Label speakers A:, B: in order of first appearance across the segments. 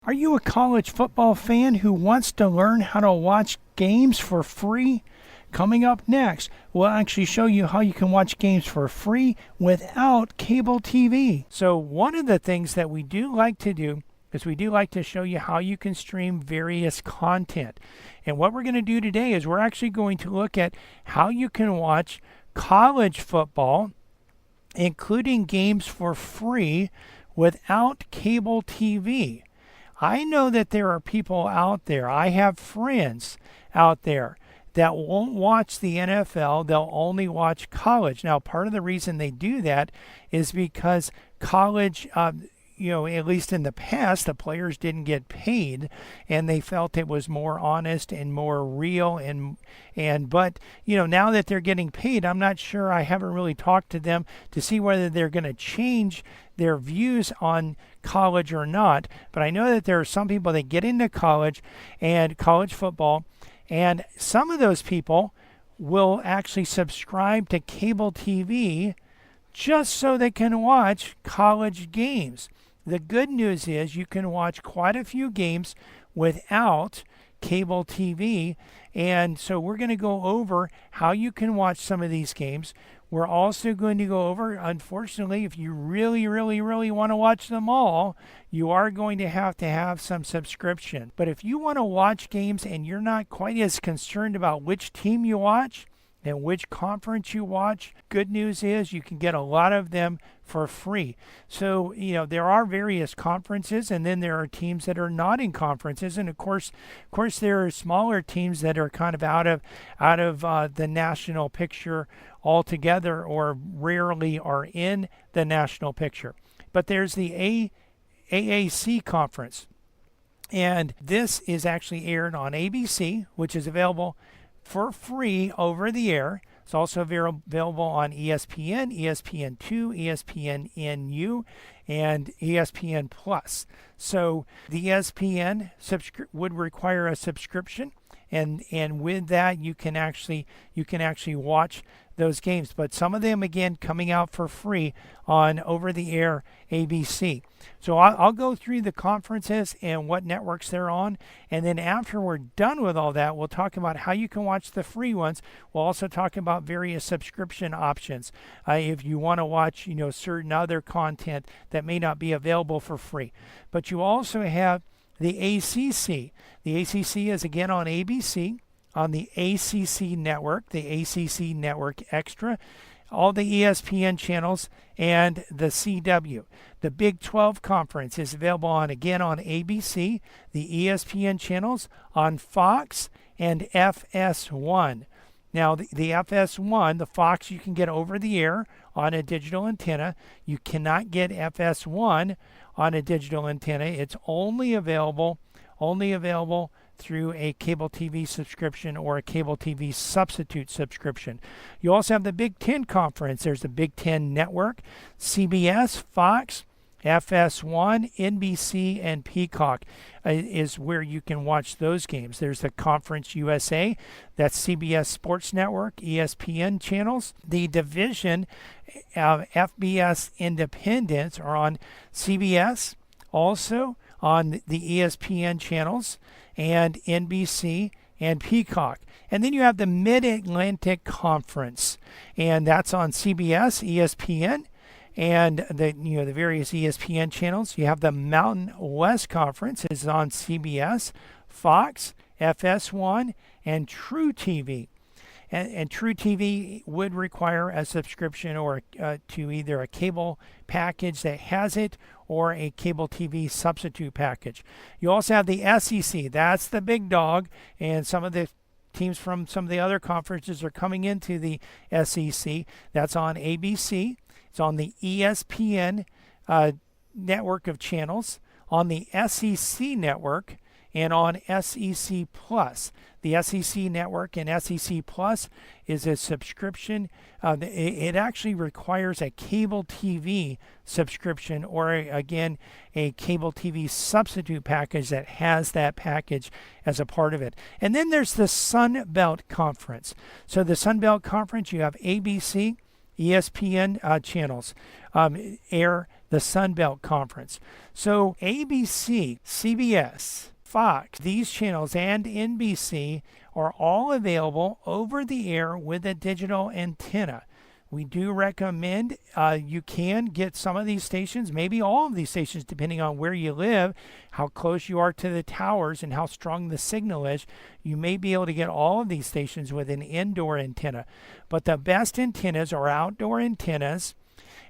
A: Are you a college football fan who wants to learn how to watch games for free? Coming up next, we'll actually show you how you can watch games for free without cable TV. So one of the things that we do like to do is we do like to show you how you can stream various content. And what we're going to do today is we're actually going to look at how you can watch college football, including games for free without cable TV. I know that there are people out there, I have friends out there that won't watch the NFL, they'll only watch college. Now, part of the reason they do that is because college, at least in the past, the players didn't get paid, and they felt it was more honest and more real. But now that they're getting paid, I'm not sure. I haven't really talked to them to see whether they're going to change their views on college or not. But I know that there are some people that get into college and college football, and some of those people will actually subscribe to cable TV just so they can watch college games. The good news is you can watch quite a few games without cable TV. And so we're going to go over how you can watch some of these games. We're also going to go over, unfortunately, if you really, really, really want to watch them all, you are going to have some subscription. But if you want to watch games and you're not quite as concerned about which team you watch and which conference you watch, good news is you can get a lot of them for free. So, there are various conferences, and then there are teams that are not in conferences, and of course there are smaller teams that are kind of out of the national picture altogether, or rarely are in the national picture. But there's the AAC conference, and this is actually aired on ABC, which is available for free over the air. It's also available on ESPN, ESPN2, ESPN-NU, and ESPN Plus. So the ESPN would require a subscription, and with that you can actually watch those games. But some of them, again, coming out for free on over-the-air ABC. So I'll go through the conferences and what networks they're on, and then after we're done with all that, we'll talk about how you can watch the free ones. We'll also talk about various subscription options if you want to watch certain other content that may not be available for free. But you also have the ACC. The ACC is again on ABC, on the ACC network, the ACC Network Extra, all the ESPN channels, and the CW. The Big 12 Conference is available on ABC, the ESPN channels, on Fox, and FS1. Now, the FS1, the Fox, you can get over the air on a digital antenna. You cannot get FS1 on a digital antenna. It's only available through a cable TV subscription or a cable TV substitute subscription. You also have the Big Ten Conference. There's the Big Ten Network, CBS, Fox, FS1, NBC, and Peacock is where you can watch those games. There's the Conference USA, that's CBS Sports Network, ESPN channels. The division FBS Independents are on CBS, also on the ESPN channels, and NBC and Peacock. And then you have the Mid-Atlantic Conference, and that's on CBS, ESPN, and the various ESPN channels. You have the Mountain West Conference is on CBS, Fox, FS1, and True TV. And True TV would require a subscription or to either a cable package that has it or a cable TV substitute package. You also have the SEC. That's the big dog, and some of the teams from some of the other conferences are coming into the SEC. That's on ABC. It's on the ESPN network of channels, on the SEC network, and on SEC Plus. The SEC network and SEC Plus is a subscription. It actually requires a cable TV subscription or, again, a cable TV substitute package that has that package as a part of it. And then there's the Sun Belt Conference. So the Sun Belt Conference, you have ABC, ESPN channels air the Sun Belt Conference. So ABC, CBS, Fox, these channels, and NBC are all available over the air with a digital antenna. We do recommend you can get some of these stations, maybe all of these stations, depending on where you live, how close you are to the towers, and how strong the signal is. You may be able to get all of these stations with an indoor antenna. But the best antennas are outdoor antennas,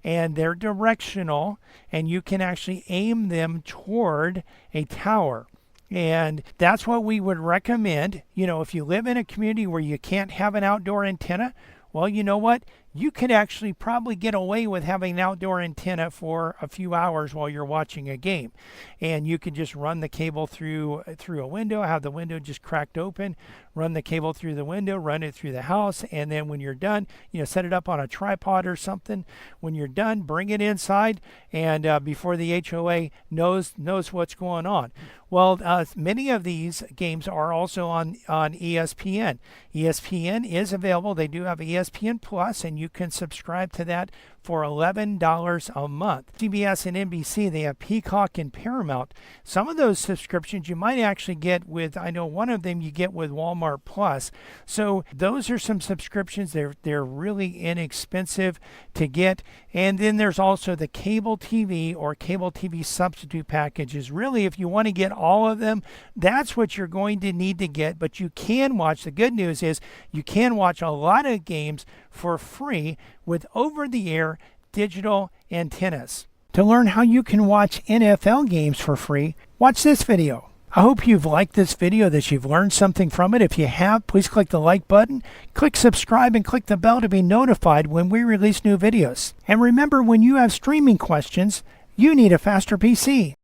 A: and they're directional, and you can actually aim them toward a tower. And that's what we would recommend. You know, if you live in a community where you can't have an outdoor antenna, well, you know what? You could actually probably get away with having an outdoor antenna for a few hours while you're watching a game. And you can just run the cable through a window, have the window just cracked open, run the cable through the window, run it through the house, and then when you're done, set it up on a tripod or something. When you're done, bring it inside, and before the HOA knows what's going on. Well, many of these games are also on ESPN. ESPN is available. They do have ESPN Plus, and you can subscribe to that for $11 a month. CBS and NBC, they have Peacock and Paramount. Some of those subscriptions you might actually get with, I know one of them you get with Walmart Plus. So those are some subscriptions. They're really inexpensive to get. And then there's also the cable TV or cable TV substitute packages. Really, if you want to get all of them, that's what you're going to need to get. But you can watch, the good news is you can watch a lot of games for free with over-the-air digital antennas. To learn how you can watch NFL games for free, watch this video. I hope you've liked this video, that you've learned something from it. If you have, please click the like button, click subscribe, and click the bell to be notified when we release new videos. And remember, when you have streaming questions, you need a faster PC.